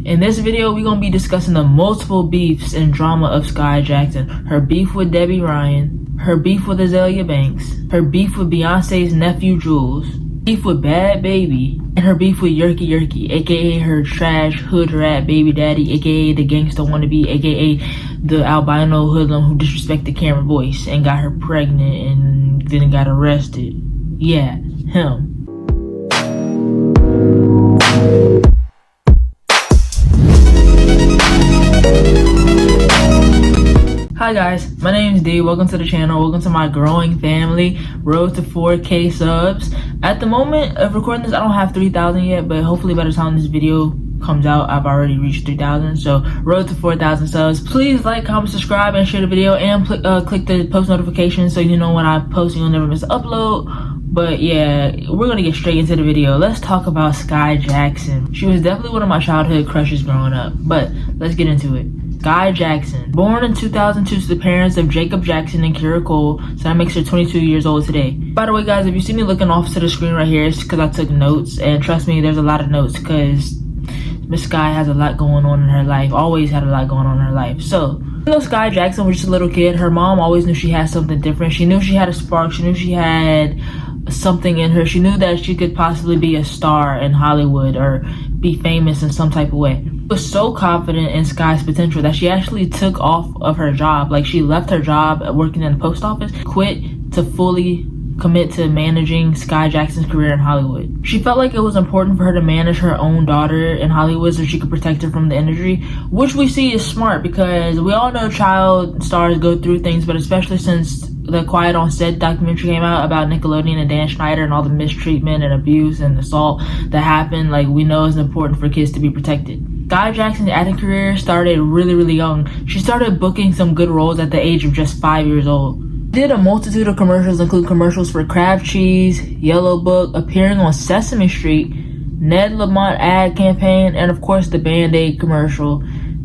In this video, we're going to be discussing the multiple beefs and drama of Skai Jackson. Her beef with Debby Ryan, her beef with Azealia Banks, her beef with Beyonce's nephew Julez, beef with Bhad Bhabie, and her beef with Yerky, aka her trash hood rat baby daddy, aka the gangsta wannabe, aka the albino hoodlum who disrespected Cameron's voice and got her pregnant and then got arrested. Yeah, him. Hi guys, my name is D. Welcome to the channel. Welcome to my growing family. Road to 4K subs. At the moment of recording this, I don't have 3,000 yet, but hopefully by the time this video comes out, I've already reached 3,000. So road to 4,000 subs. Please like, comment, subscribe, and share the video, and click the post notifications so you know when I post and you'll never miss an upload. But yeah, we're gonna get straight into the video. Let's talk about Skai Jackson. She was definitely one of my childhood crushes growing up, but let's get into it. Skai Jackson, born in 2002 to the parents of Jacob Jackson and Kira Cole, so that makes her 22 years old today. By the way guys, if you see me looking off to the screen right here, it's because I took notes, and trust me, there's a lot of notes because Miss Skai has a lot going on in her life, always had a lot going on in her life. So, even though Skai Jackson was just a little kid, her mom always knew she had something different. She knew she had a spark, she knew she had something in her. She knew that she could possibly be a star in Hollywood or be famous in some type of way. She was so confident in Skai's potential that she actually took off of her job. Like, she left her job working in the post office, quit to fully commit to managing Skai Jackson's career in Hollywood. She felt like it was important for her to manage her own daughter in Hollywood so she could protect her from the industry, which we see is smart because we all know child stars go through things, but especially since the Quiet on Set documentary came out about Nickelodeon and Dan Schneider and all the mistreatment and abuse and assault that happened, like, we know it's important for kids to be protected. Skai Jackson's acting career started really young. She started booking some good roles at the age of just 5 years old. Did a multitude of commercials, including commercials for Kraft Cheese, Yellow Book, appearing on Sesame Street, Ned Lamont ad campaign, and of course the Band-Aid commercial.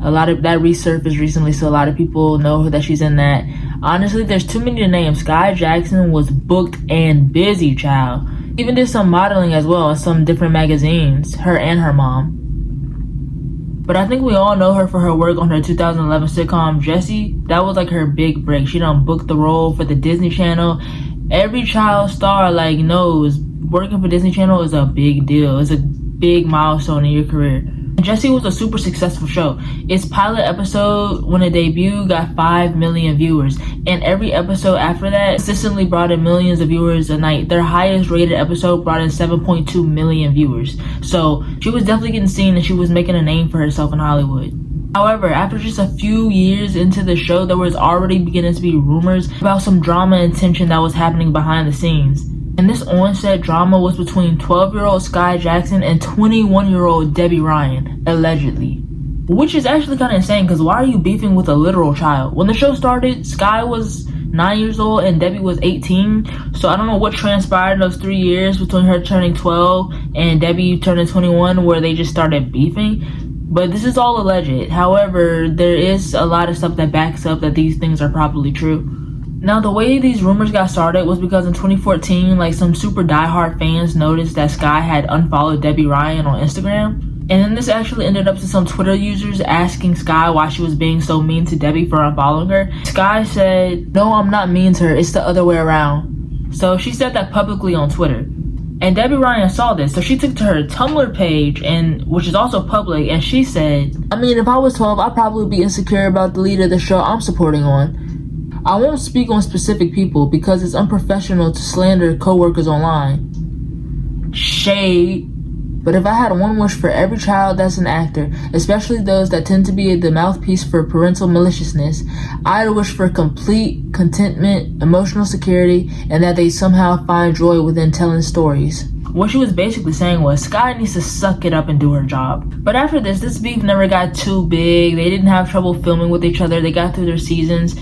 A lot of that resurfaced recently, so a lot of people know that she's in that. Honestly, there's too many to name. Skai Jackson was booked and busy, child. Even did some modeling as well in some different magazines, her and her mom. But I think we all know her for her work on her 2011 sitcom Jessie. That was like her big break. She done booked the role for the Disney Channel. Every child star knows working for Disney Channel is a big deal. It's a big milestone in your career. Jessie was a super successful show. Its pilot episode, when it debuted, got 5 million viewers, and every episode after that consistently brought in millions of viewers a night. Their highest rated episode brought in 7.2 million viewers. So she was definitely getting seen, and she was making a name for herself in Hollywood. However, after just a few years into the show, there was already beginning to be rumors about some drama and tension that was happening behind the scenes. And this on-set drama was between 12-year-old Skai Jackson and 21-year-old Debby Ryan, allegedly. Which is actually kind of insane, because why are you beefing with a literal child? When the show started, Skai was 9 years old and Debby was 18, so I don't know what transpired in those 3 years between her turning 12 and Debby turning 21 where they just started beefing. But this is all alleged. However, there is a lot of stuff that backs up that these things are probably true. Now, the way these rumors got started was because in 2014, some super diehard fans noticed that Skai had unfollowed Debby Ryan on Instagram. And then this actually ended up to some Twitter users asking Skai why she was being so mean to Debby for unfollowing her. Skai said, "No, I'm not mean to her, it's the other way around." So she said that publicly on Twitter. And Debby Ryan saw this, so she took to her Tumblr page, which is also public, and she said, "I mean, if I was 12, I'd probably be insecure about the lead of the show I'm supporting on. I won't speak on specific people because it's unprofessional to slander coworkers online." Shade. But if I had one wish for every child that's an actor, especially those that tend to be the mouthpiece for parental maliciousness, I'd wish for complete contentment, emotional security, and that they somehow find joy within telling stories. What she was basically saying was Skai needs to suck it up and do her job. But after this beef never got too big. They didn't have trouble filming with each other. They got through their seasons.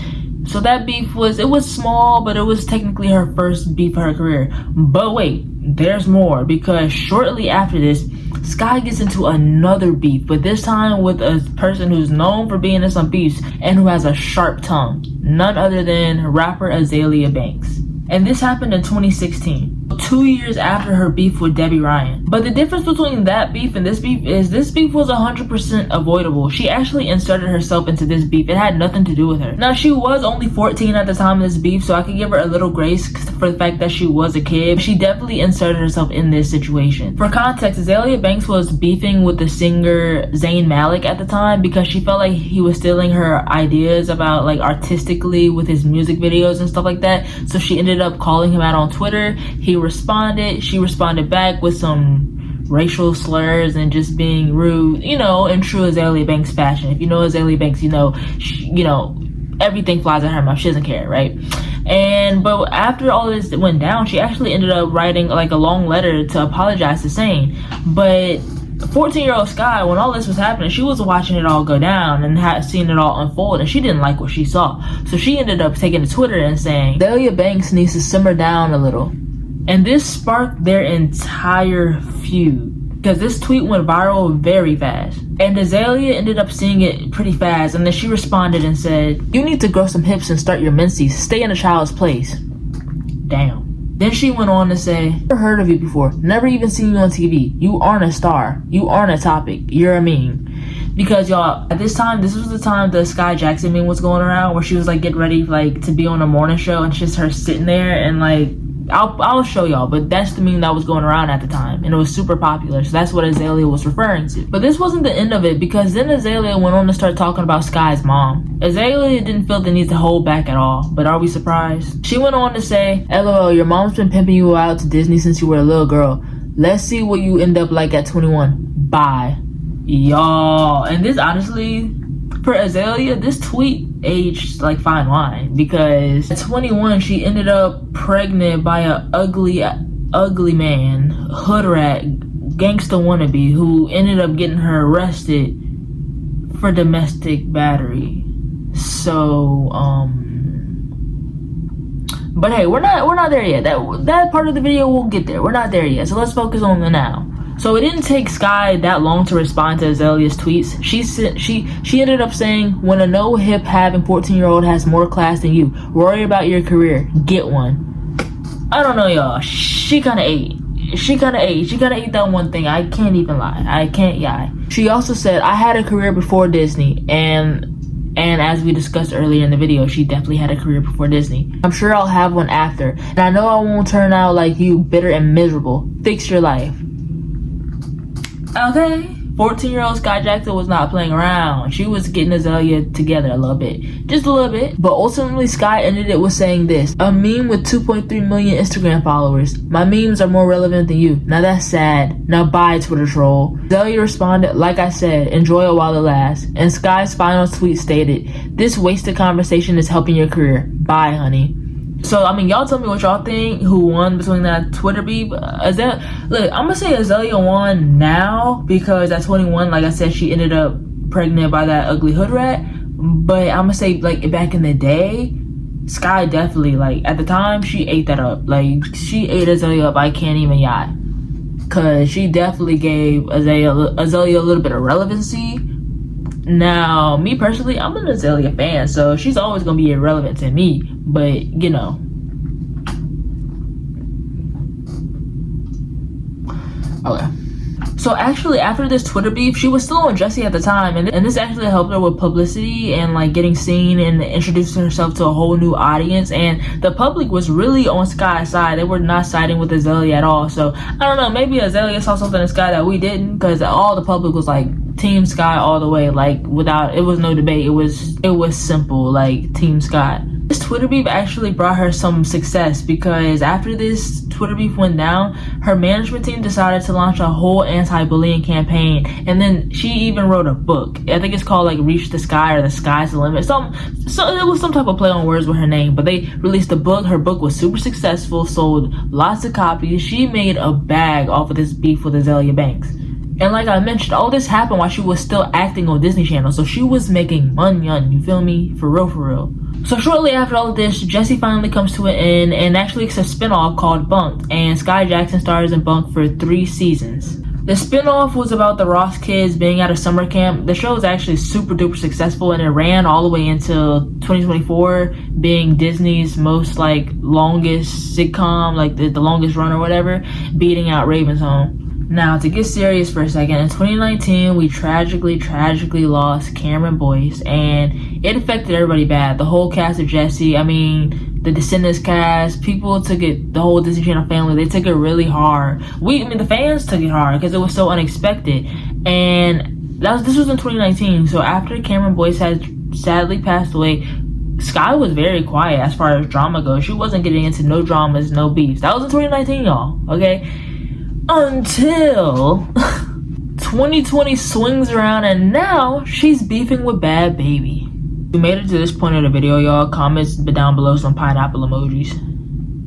So that beef was small, but it was technically her first beef of her career. But wait, there's more, because shortly after this, Skai gets into another beef, but this time with a person who's known for being in some beefs and who has a sharp tongue. None other than rapper Azealia Banks. And this happened in 2016. 2 years after her beef with Debby Ryan. But the difference between that beef and this beef is this beef was 100% avoidable. She actually inserted herself into this beef. It had nothing to do with her. Now, she was only 14 at the time of this beef, so I could give her a little grace for the fact that she was a kid. She definitely inserted herself in this situation. For context, Azealia Banks was beefing with the singer Zayn Malik at the time because she felt like he was stealing her ideas about like artistically with his music videos and stuff like that. So she ended up calling him out on Twitter. He responded. She responded back with some racial slurs and just being rude, you know, in true Azealia Banks fashion. If you know Azealia Banks, you know, everything flies out her mouth. She doesn't care, right? But after all this went down, she actually ended up writing like a long letter to apologize to Zayn. But 14-year-old Skai, when all this was happening, she was watching it all go down and had seen it all unfold, and she didn't like what she saw. So she ended up taking to Twitter and saying, Azealia Banks needs to simmer down a little. And this sparked their entire feud, because this tweet went viral very fast. And Azealia ended up seeing it pretty fast, and then she responded and said, you need to grow some hips and start your menses. Stay in a child's place. Damn. Then she went on to say, never heard of you before, never even seen you on TV. You aren't a star. You aren't a topic. You're a meme. Because y'all, at this time, this was the time the Skai Jackson meme was going around, where she was like getting ready like to be on a morning show, and it's just her sitting there and like, I'll show y'all, but that's the meme that was going around at the time, and it was super popular, so that's what Azealia was referring to. But this wasn't the end of it, because then Azealia went on to start talking about Skai's mom. Azealia didn't feel the need to hold back at all, but are we surprised? She went on to say, LOL, your mom's been pimping you out to Disney since you were a little girl. Let's see what you end up like at 21. Bye. Y'all, and this honestly, for Azealia, this tweet aged like fine wine, because at 21 she ended up pregnant by an ugly man, hood rat, gangsta wannabe, who ended up getting her arrested for domestic battery. So but hey, we're not there yet. That part of the video, we'll get there. We're not there yet, so let's focus on the now. So it didn't take Skai that long to respond to Azealia's tweets. She ended up saying, when a no hip having 14-year-old has more class than you, worry about your career, get one. I don't know, y'all. She kinda ate that one thing. I can't even lie. I can't lie. She also said, I had a career before Disney, and as we discussed earlier in the video, she definitely had a career before Disney. I'm sure I'll have one after, and I know I won't turn out like you, bitter and miserable. Fix your life. Okay, 14-year-old Skai Jackson was not playing around. She was getting Azealia together a little bit. Just a little bit. But ultimately, Skai ended it with saying this. A meme with 2.3 million Instagram followers. My memes are more relevant than you. Now that's sad. Now bye, Twitter troll. Azealia responded, like I said, enjoy it while it lasts. And Skai's final tweet stated, this wasted conversation is helping your career. Bye, honey. So, I mean, y'all tell me what y'all think, who won between that Twitter beef. Look, I'm gonna say Azealia won now, because at 21, like I said, she ended up pregnant by that ugly hood rat. But I'm gonna say, like, back in the day, Skai definitely, like, at the time, she ate that up. Like, she ate Azealia up, I can't even yacht. Because she definitely gave Azealia a little bit of relevancy. Now, me personally, I'm an Azealia fan, so she's always gonna be irrelevant to me, but you know. Okay. So actually, after this Twitter beef, she was still on Jessie at the time, and this actually helped her with publicity and like getting seen and introducing herself to a whole new audience. And the public was really on Skai's side. They were not siding with Azealia at all. So I don't know, maybe Azealia saw something in Skai that we didn't, because all the public was like Team Skai all the way, like without, it was no debate. It was simple, like Team Skai. This Twitter beef actually brought her some success, because after this Twitter beef went down, her management team decided to launch a whole anti-bullying campaign, and then she even wrote a book. I think it's called like Reach the Sky or The Sky's the Limit. So it was some type of play on words with her name, but they released a book. Her book was super successful, sold lots of copies. She made a bag off of this beef with Azealia Banks. And like I mentioned, all this happened while she was still acting on Disney Channel. So she was making money, you feel me? For real, for real. So shortly after all of this, Jessie finally comes to an end, and actually it's a spinoff called Bunked. And Skai Jackson stars in Bunked for 3 seasons. The spinoff was about the Ross kids being at a summer camp. The show was actually super duper successful, and it ran all the way until 2024, being Disney's most longest sitcom, the longest run or whatever, beating out Raven's Home. Now, to get serious for a second, in 2019, we tragically lost Cameron Boyce, and it affected everybody bad. The whole cast of Jesse, the Descendants cast, people took it, the whole Disney Channel family, they took it really hard. The fans took it hard because it was so unexpected. And this was in 2019, so after Cameron Boyce had sadly passed away, Skai was very quiet as far as drama goes. She wasn't getting into no dramas, no beefs. That was in 2019, y'all, okay? Until 2020 swings around, and now she's beefing with Bhad Bhabie. If you made it to this point of the video, y'all, comments down below some pineapple emojis.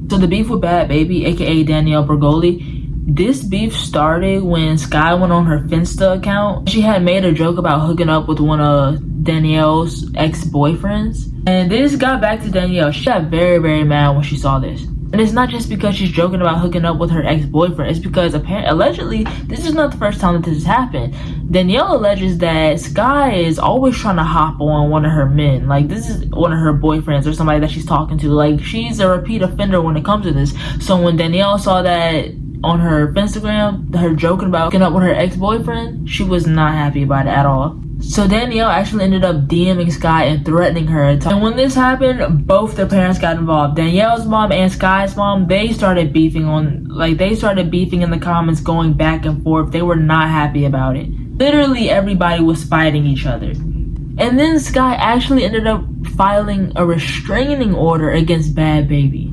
So the beef with Bhad Bhabie, aka Danielle Bregoli, this beef started when Skai went on her Finsta account. She had made a joke about hooking up with one of Danielle's ex-boyfriends, and this got back to Danielle. She got very, very mad when she saw this. And it's not just because she's joking about hooking up with her ex-boyfriend. It's because allegedly, this is not the first time that this has happened. Danielle alleges that Skai is always trying to hop on one of her men. This is one of her boyfriends or somebody that she's talking to. She's a repeat offender when it comes to this. So when Danielle saw that on her Instagram, her joking about hooking up with her ex-boyfriend, she was not happy about it at all. So Danielle actually ended up DMing Skai and threatening her. And when this happened, both their parents got involved. Danielle's mom and Skai's mom, they started beefing in the comments, going back and forth. They were not happy about it. Literally everybody was fighting each other. And then Skai actually ended up filing a restraining order against Bhad Bhabie.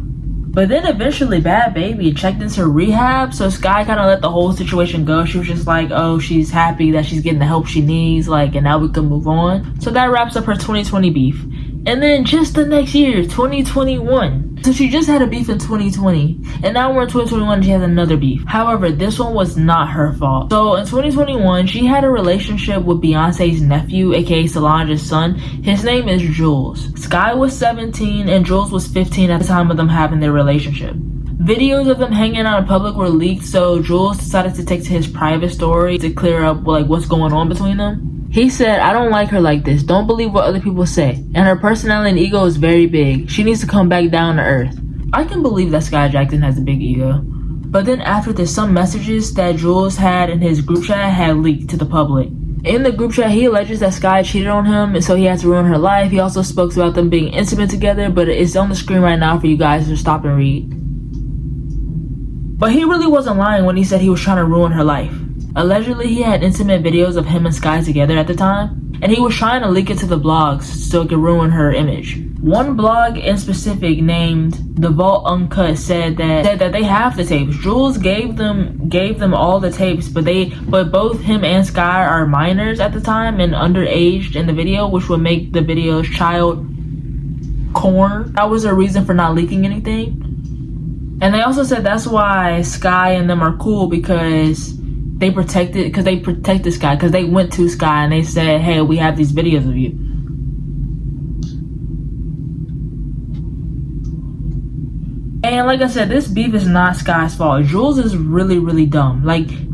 But then eventually Bhad Bhabie checked into rehab, so Skai kind of let the whole situation go. She was just like, oh, she's happy that she's getting the help she needs, and now we can move on. So that wraps up her 2020 beef. And then just the next year, 2021. So she just had a beef in 2020, and now we're in 2021 and she has another beef. However, this one was not her fault. So in 2021, she had a relationship with Beyonce's nephew, aka Solange's son. His name is Julez. Skai was 17 and Julez was 15 at the time of them having their relationship. Videos of them hanging out in public were leaked, so Julez decided to take to his private story to clear up what's going on between them. He said, I don't like her like this. Don't believe what other people say. And her personality and ego is very big. She needs to come back down to earth. I can believe that Skai Jackson has a big ego. But then after this, some messages that Julez had in his group chat had leaked to the public. In the group chat, he alleges that Skai cheated on him, and so he had to ruin her life. He also spoke about them being intimate together, but it's on the screen right now for you guys to stop and read. But he really wasn't lying when he said he was trying to ruin her life. Allegedly, he had intimate videos of him and Skai together at the time, and he was trying to leak it to the blogs so it could ruin her image. One blog in specific, named The Vault Uncut, said that they have the tapes. Julez gave them all the tapes, but both him and Skai are minors at the time and underaged in the video, which would make the videos child porn. That was a reason for not leaking anything. And they also said that's why Skai and them are cool, because they protected Skai, because they went to Skai and they said, hey, we have these videos of you. And like I said, this beef is not Skai's fault. Julez is really, really dumb.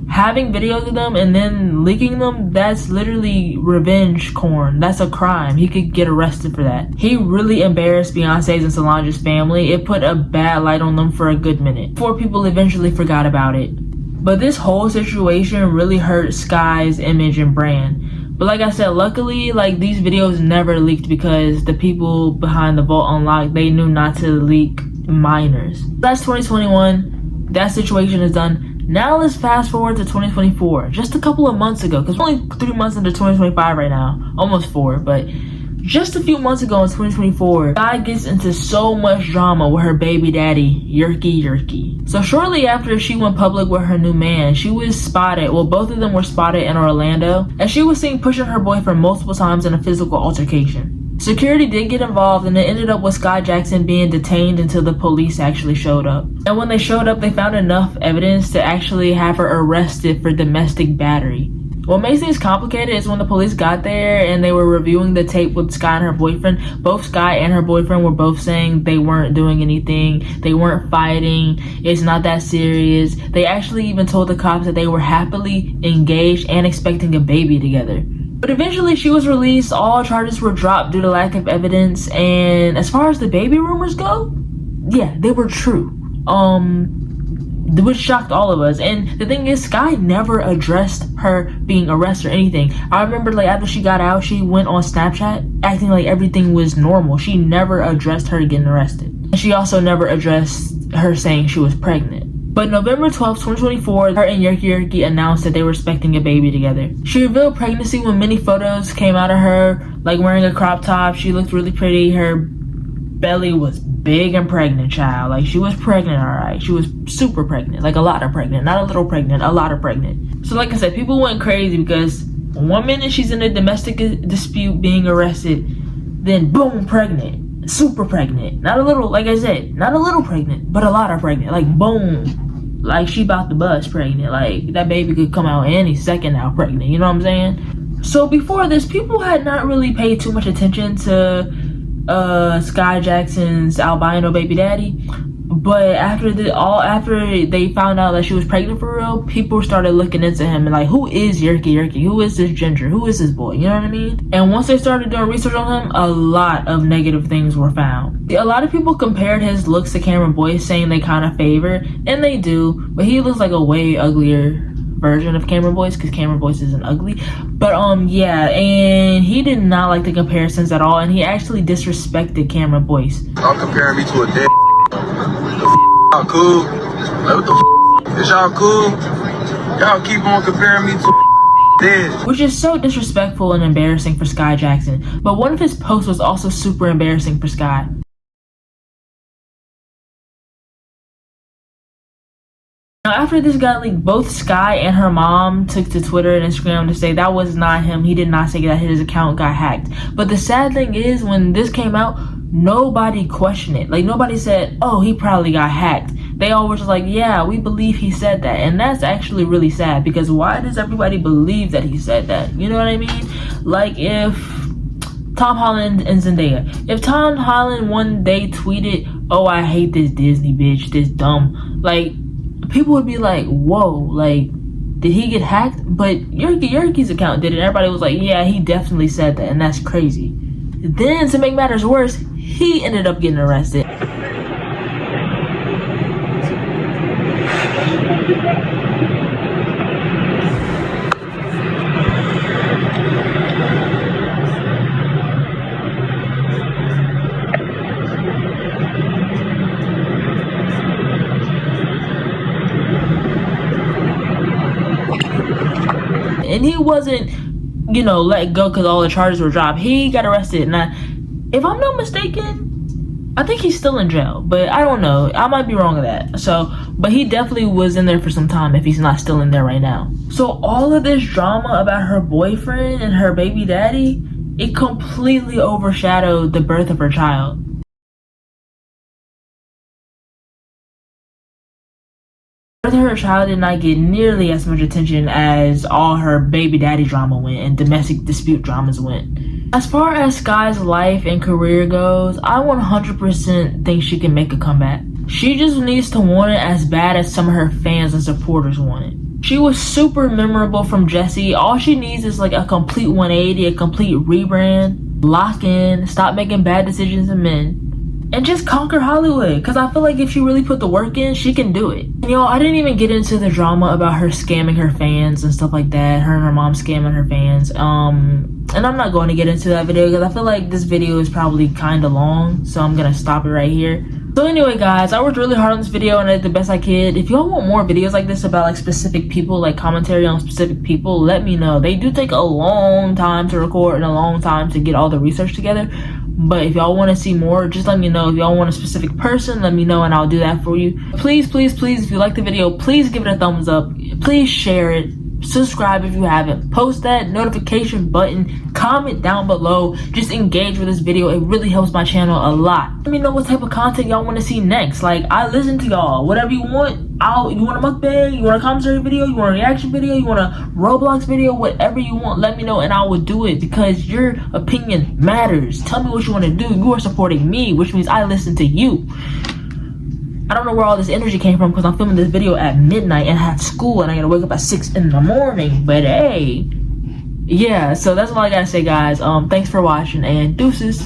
Having videos of them and then leaking them, that's literally revenge porn. That's a crime. He could get arrested for that. He really embarrassed Beyonce's and Solange's family. It put a bad light on them for a good minute, before people eventually forgot about it. But this whole situation really hurt Skai's image and brand. But like I said, luckily, these videos never leaked, because the people behind the Vault Unlocked, they knew not to leak minors. That's 2021. That situation is done. Now let's fast forward to 2024. Just a couple of months ago, because we're only 3 months into 2025 right now. Almost 4, but just a few months ago in 2024, Skai gets into so much drama with her baby daddy, Yerky. So shortly after she went public with her new man, she was spotted, both of them were spotted in Orlando, and she was seen pushing her boyfriend multiple times in a physical altercation. Security did get involved, and it ended up with Skai Jackson being detained until the police actually showed up. And when they showed up, they found enough evidence to actually have her arrested for domestic battery. What makes things complicated is when the police got there and they were reviewing the tape with Skai and her boyfriend. Both Skai and her boyfriend were both saying they weren't doing anything. They weren't fighting. It's not that serious. They actually even told the cops that they were happily engaged and expecting a baby together. But eventually she was released. All charges were dropped due to lack of evidence. And as far as the baby rumors go, yeah, they were true. Which shocked all of us. And the thing is, Skai never addressed her being arrested or anything. I remember like after she got out, she went on Snapchat acting like everything was normal. She never addressed her getting arrested. And she also never addressed her saying she was pregnant. But November 12th, 2024, her and Yerky announced that they were expecting a baby together. She revealed pregnancy when many photos came out of her, like wearing a crop top. She looked really pretty. Her belly was big and pregnant, child. Like, she was pregnant, alright. She was super pregnant. Like, a lot of pregnant. Not a little pregnant, a lot of pregnant. So, like I said, people went crazy because 1 minute she's in a domestic dispute being arrested, then boom, pregnant. Super pregnant. Not a little, like I said, not a little pregnant, but a lot of pregnant. Like, boom. Like, she about to bust pregnant. Like, that baby could come out any second now pregnant. You know what I'm saying? So, before this, people had not really paid too much attention to Skai Jackson's albino baby daddy, but after they found out that she was pregnant for real, people started looking into him and like, who is Yerky? Who is this ginger? Who is this boy? You know what I mean? And once they started doing research on him, a lot of negative things were found. A lot of people compared his looks to Cameron Boyce, saying they kind of favor, and they do, but he looks like a way uglier version of Cameron Boyce because Cameron Boyce isn't ugly. But yeah, and he did not like the comparisons at all, and he actually disrespected Cameron Boyce. Y'all comparing me to a dead y'all cool? Like, what the is y'all cool? Y'all keep on comparing me to dead. Which is so disrespectful and embarrassing for Skai Jackson. But one of his posts was also super embarrassing for Skai. Now, after this got leaked, both Skai and her mom took to Twitter and Instagram to say that was not him. He did not say that his account got hacked. But the sad thing is, when this came out, nobody questioned it. Like, nobody said, oh, he probably got hacked. They all were just like, yeah, we believe he said that. And that's actually really sad, because why does everybody believe that he said that? You know what I mean? Like, if Tom Holland and Zendaya, if Tom Holland one day tweeted, oh, I hate this Disney bitch, this dumb, like, people would be like, whoa, like, did he get hacked? But Yerky's account did it. Everybody was like, yeah, he definitely said that, and that's crazy. Then, to make matters worse, he ended up getting arrested. And he wasn't, you know, let go because all the charges were dropped. He got arrested. Now, if I'm not mistaken, I think he's still in jail. But I don't know. I might be wrong with that. So, but he definitely was in there for some time if he's not still in there right now. So all of this drama about her boyfriend and her baby daddy, it completely overshadowed the birth of her child. Her child did not get nearly as much attention as all her baby daddy drama went and domestic dispute dramas went. As far as Skai's life and career goes, I 100% think she can make a comeback. She just needs to want it as bad as some of her fans and supporters want it. She was super memorable from Jessie. All she needs is like a complete 180, a complete rebrand, lock in, stop making bad decisions in men, and just conquer Hollywood. Because I feel like if she really put the work in, she can do it. You know, I didn't even get into the drama about her scamming her fans and stuff like that. Her and her mom scamming her fans. And I'm not going to get into that video because I feel like this video is probably kind of long. So I'm going to stop it right here. So anyway, guys, I worked really hard on this video and I did the best I could. If y'all want more videos like this about like specific people, like commentary on specific people, let me know. They do take a long time to record and a long time to get all the research together. But if y'all want to see more, just let me know. If y'all want a specific person, let me know and I'll do that for you. Please, please, please, if you like the video, please give it a thumbs up. Please share it. subscribe if you haven't, post that notification button, comment down below, just engage with this video. It really helps my channel a lot. Let me know what type of content y'all want to see next. Like, I listen to y'all. Whatever you want, you want a mukbang, you want a commentary video, you want a reaction video, you want a Roblox video, whatever you want, let me know and I will do it, because your opinion matters. Tell me what you want to do. You are supporting me, which means I listen to you. I don't know where all this energy came from, because I'm filming this video at midnight and I have school and I gotta wake up at 6 in the morning. But hey, yeah, so that's all I gotta say, guys. Thanks for watching and deuces.